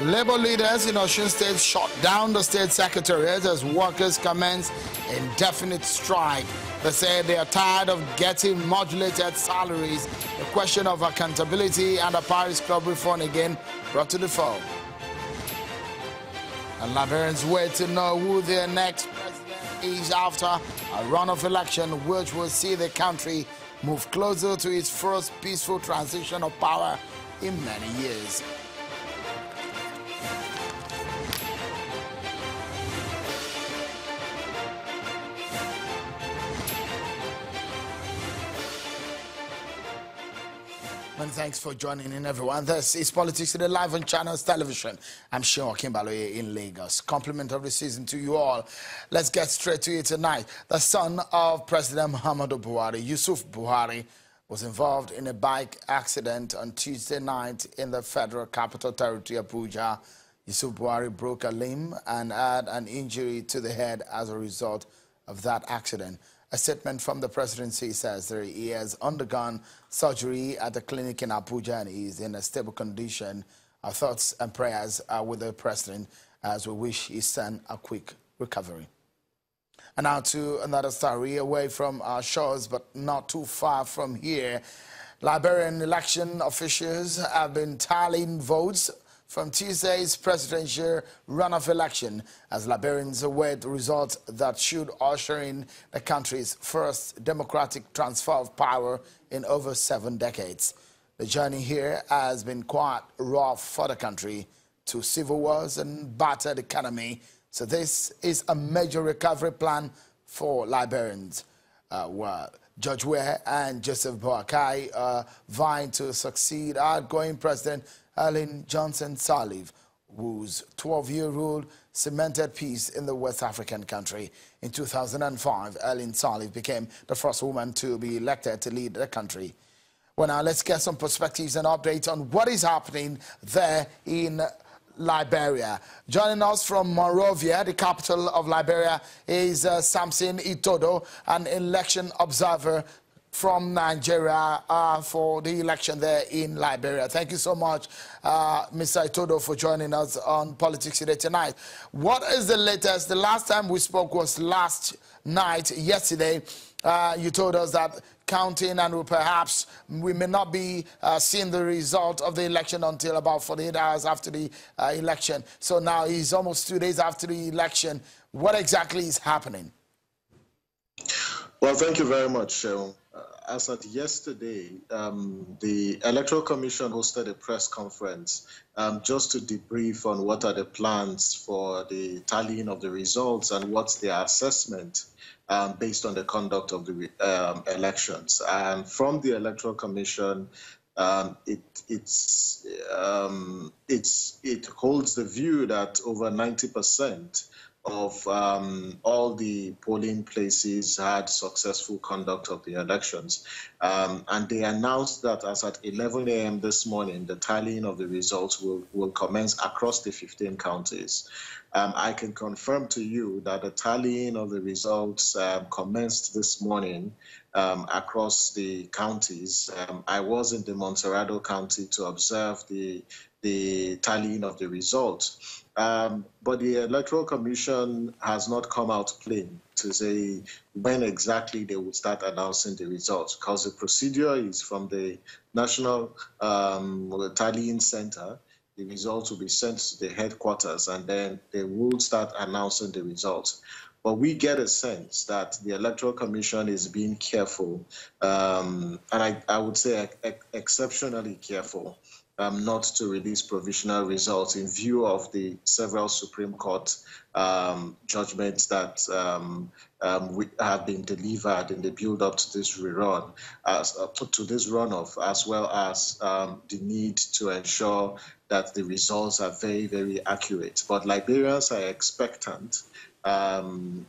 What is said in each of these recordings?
Labour leaders in Osun State shut down the state secretariat as workers commence indefinite strike. They say they are tired of getting modulated salaries. The question of accountability and the Paris Club reform again brought to the fore. And Liberians wait to know who their next president is after a runoff election which will see the country move closer to its first peaceful transition of power in many years. And thanks for joining in, everyone. This is Politics Today live on Channels Television. I'm Sean Kimbaloye in Lagos. Compliment of the season to you all. Let's get straight to it tonight. The son of President Muhammadu Buhari, Yusuf Buhari, was involved in a bike accident on Tuesday night in the Federal Capital Territory, Abuja. Yusuf Buhari broke a limb and had an injury to the head as a result of that accident. A statement from the presidency says that he has undergone surgery at the clinic in Abuja and is in a stable condition. Our thoughts and prayers are with the president as we wish his son a quick recovery. And now to another story away from our shores, but not too far from here. Liberian election officials have been tallying votes from Tuesday's presidential runoff election as Liberians await the results that should usher in the country's first democratic transfer of power in over 7 decades. The journey here has been quite rough for the country, to civil wars and battered economy. So this is a major recovery plan for Liberians. George Weah and Joseph Boakai are vying to succeed outgoing President Ellen Johnson Sirleaf, whose 12-year rule cemented peace in the West African country. In 2005, Ellen Sirleaf became the first woman to be elected to lead the country. Well, now let's get some perspectives and updates on what is happening there in Liberia. Joining us from Monrovia, the capital of Liberia, is Samson Itodo, an election observer from Nigeria for the election there in Liberia. Thank you so much, Mr. Itodo, for joining us on Politics Today tonight. What is the latest? The last time we spoke was last night, yesterday. You told us that counting and perhaps we may not be seeing the result of the election until about 48 hours after the election. So now it's almost 2 days after the election. What exactly is happening? Well, thank you very much, Cheryl. As at yesterday, the Electoral Commission hosted a press conference just to debrief on what are the plans for the tallying of the results and what's their assessment based on the conduct of the elections. And from the Electoral Commission, it holds the view that over 90% of all the polling places had successful conduct of the elections. And they announced that as at 11 a.m. this morning, the tallying of the results will commence across the 15 counties. I can confirm to you that the tallying of the results commenced this morning across the counties. I was in the Montserrado County to observe the tallying of the results. But the Electoral Commission has not come out plain to say when exactly they will start announcing the results, because the procedure is from the National Tallying Center. The results will be sent to the headquarters, and then they will start announcing the results. But we get a sense that the Electoral Commission is being careful, and I would say exceptionally careful, not to release provisional results in view of the several Supreme Court judgments that have been delivered in the build-up to this rerun, to this runoff, as well as the need to ensure that the results are very, very accurate. But Liberians are expectant on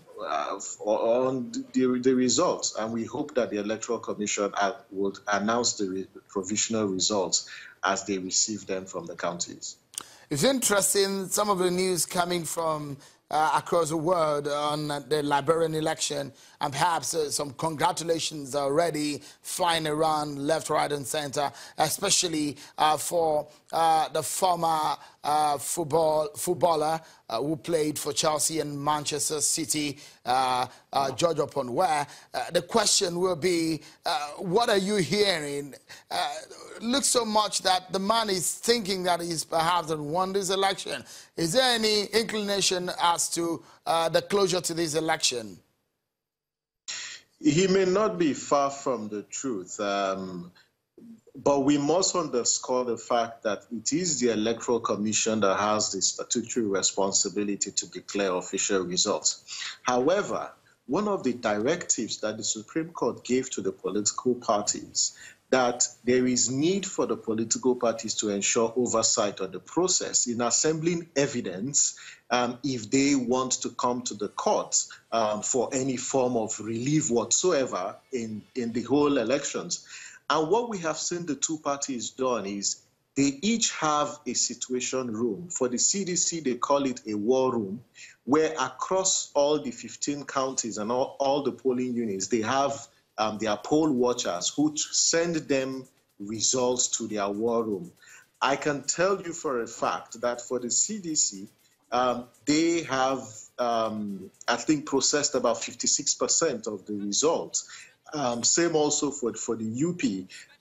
the results, and we hope that the Electoral Commission will announce the provisional results as they receive them from the counties. It's interesting, some of the news coming from across the world on the Liberian election, and perhaps some congratulations already flying around left, right, and center, especially for the former footballer who played for Chelsea and Manchester City, George Oponwe. The question will be, what are you hearing? Looks so much that the man is thinking that he's perhaps won this election. Is there any inclination as to the closure to this election? He may not be far from the truth, but we must underscore the fact that it is the Electoral Commission that has the statutory responsibility to declare official results. However, one of the directives that the Supreme Court gave to the political parties, that there is need for the political parties to ensure oversight of the process in assembling evidence if they want to come to the court for any form of relief whatsoever in the whole elections. And what we have seen the two parties done is they each have a situation room. For the CDC, they call it a war room, where across all the 15 counties and all the polling units, they have their poll watchers who send them results to their war room. I can tell you for a fact that for the CDC, they have, I think, processed about 56% of the results. Same also for the UP.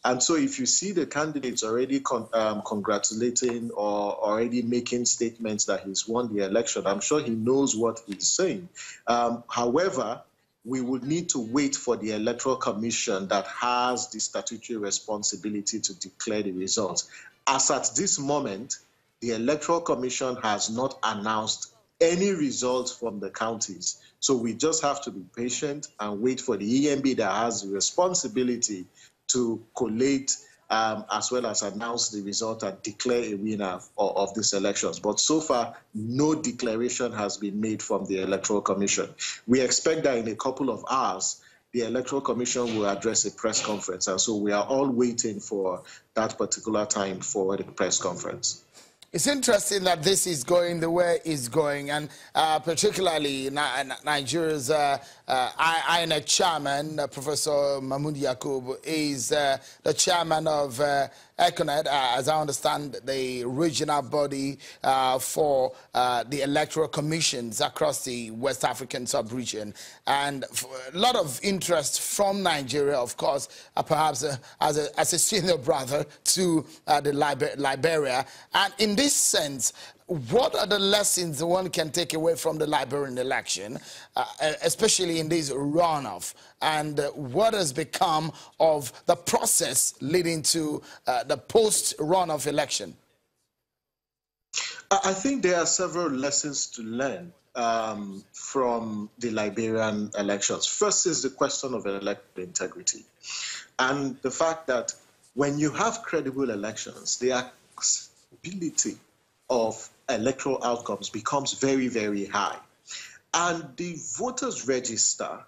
And so if you see the candidates already congratulating or already making statements that he's won the election, I'm sure he knows what he's saying. However, we would need to wait for the Electoral Commission that has the statutory responsibility to declare the results. As at this moment, the Electoral Commission has not announced any results from the counties. So we just have to be patient and wait for the EMB that has the responsibility to collate as well as announce the result and declare a winner of these elections. But so far, no declaration has been made from the Electoral Commission. We expect that in a couple of hours, the Electoral Commission will address a press conference. And so we are all waiting for that particular time for the press conference. It's interesting that this is going the way it's going, and particularly Nigeria's INEC chairman, Professor Mahmood Yakub, is the chairman of ECONET, as I understand, the regional body for the electoral commissions across the West African sub-region. And a lot of interest from Nigeria, of course, perhaps as a senior brother to the Liberia. And in this sense, what are the lessons one can take away from the Liberian election, especially in this runoff, and what has become of the process leading to the post-runoff election? I think there are several lessons to learn from the Liberian elections. First is the question of electoral integrity, and the fact that when you have credible elections, the accessibility of electoral outcomes becomes very, very high. And the voters register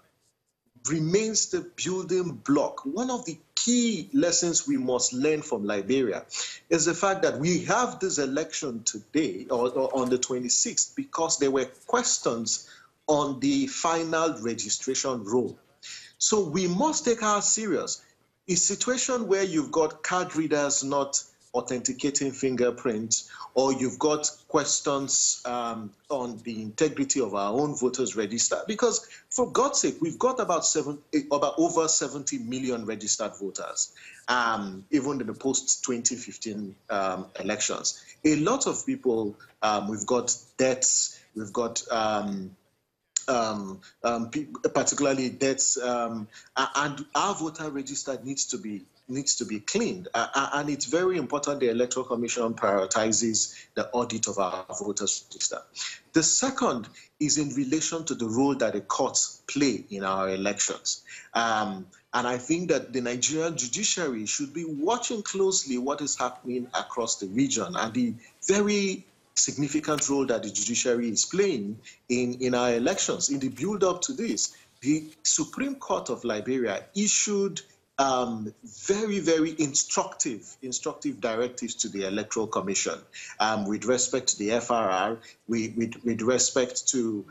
remains the building block. One of the key lessons we must learn from Liberia is the fact that we have this election today, or on the 26th, because there were questions on the final registration roll. So we must take our serious. A situation where you've got card readers not authenticating fingerprints, or you've got questions on the integrity of our own voters register. Because for God's sake, we've got about over 70 million registered voters, even in the post-2015 elections. A lot of people, we've got deaths, we've got particularly deaths, and our voter register needs to be cleaned. And it's very important the Electoral Commission prioritizes the audit of our voters register. The second is in relation to the role that the courts play in our elections. And I think that the Nigerian judiciary should be watching closely what is happening across the region and the very significant role that the judiciary is playing in our elections. In the build-up to this, the Supreme Court of Liberia issued very, very instructive directives to the Electoral Commission with respect to the FRR, with respect to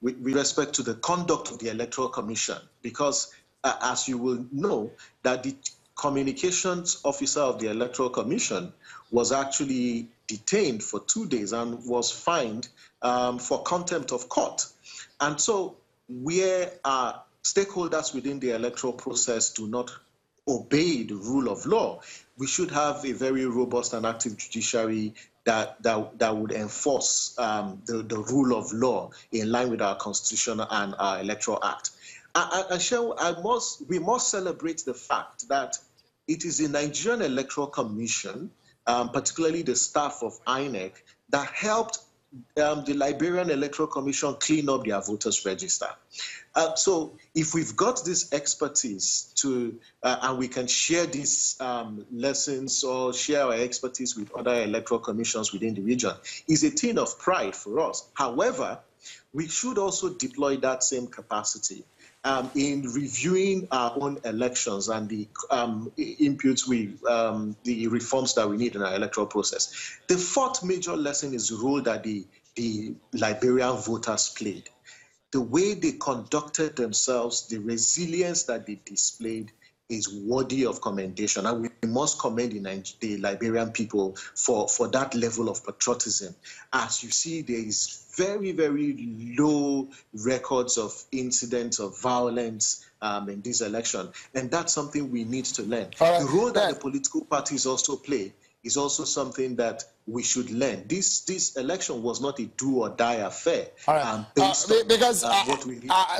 with respect to the conduct of the Electoral Commission, because as you will know, that the communications officer of the Electoral Commission was actually detained for 2 days and was fined for contempt of court. And so where stakeholders within the electoral process do not obey the rule of law, we should have a very robust and active judiciary that would enforce the rule of law in line with our Constitution and our Electoral Act. We must celebrate the fact that it is the Nigerian Electoral Commission, particularly the staff of INEC, that helped the Liberian Electoral Commission clean up their voters' register. So if we've got this expertise and we can share these lessons or share our expertise with other electoral commissions within the region, is a thing of pride for us. However, we should also deploy that same capacity in reviewing our own elections and the inputs the reforms that we need in our electoral process. The fourth major lesson is the role that the Liberian voters played. The way they conducted themselves, the resilience that they displayed is worthy of commendation. And we must commend the Liberian people for that level of patriotism. As you see, there is very, very low records of incidents of violence in this election. And that's something we need to learn. Right. The role that the political parties also play is also something that we should learn. This election was not a do-or-die affair. All right.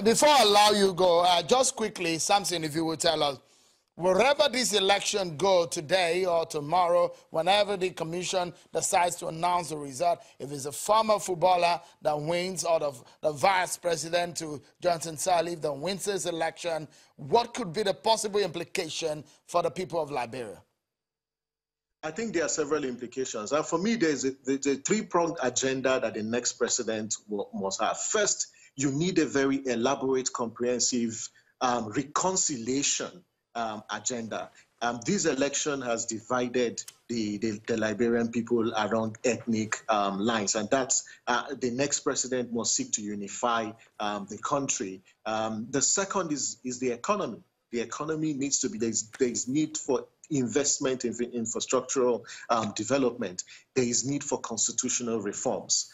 Before I allow you to go, just quickly, Samson, if you would tell us, wherever this election go today or tomorrow, whenever the commission decides to announce the result, if it's a former footballer that wins or the vice president to Johnson Sirleaf that wins this election, what could be the possible implication for the people of Liberia? I think there are several implications. And for me, there's a three-pronged agenda that the next president must have. First, you need a very elaborate, comprehensive reconciliation agenda. This election has divided the Liberian people around ethnic lines, and that's the next president must seek to unify the country. The second is the economy. The economy needs to be, there's need for investment in infrastructural development. There is need for constitutional reforms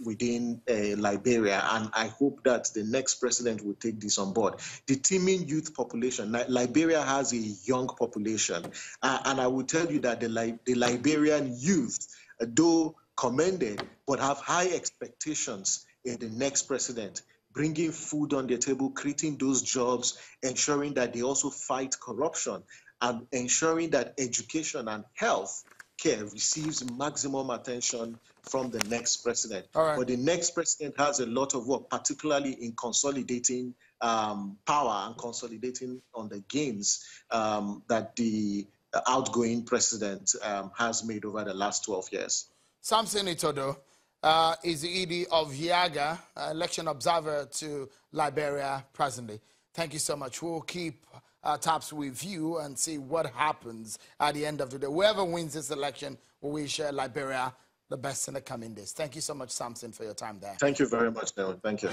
within Liberia, and I hope that the next president will take this on board. The teeming youth population. Liberia has a young population, and I will tell you that the Liberian youth, though commended, but have high expectations in the next president, bringing food on their table, creating those jobs, ensuring that they also fight corruption, and ensuring that education and health care receives maximum attention from the next president. Right. But the next president has a lot of work, particularly in consolidating power and consolidating on the gains that the outgoing president has made over the last 12 years. Samson Itodo is the ED of Yaga, election observer to Liberia presently. Thank you so much. We'll keep tabs with you and see what happens at the end of the day. Whoever wins this election, we wish Liberia the best in the coming days. Thank you so much, Samson, for your time there. Thank you very much, Neil. Thank you.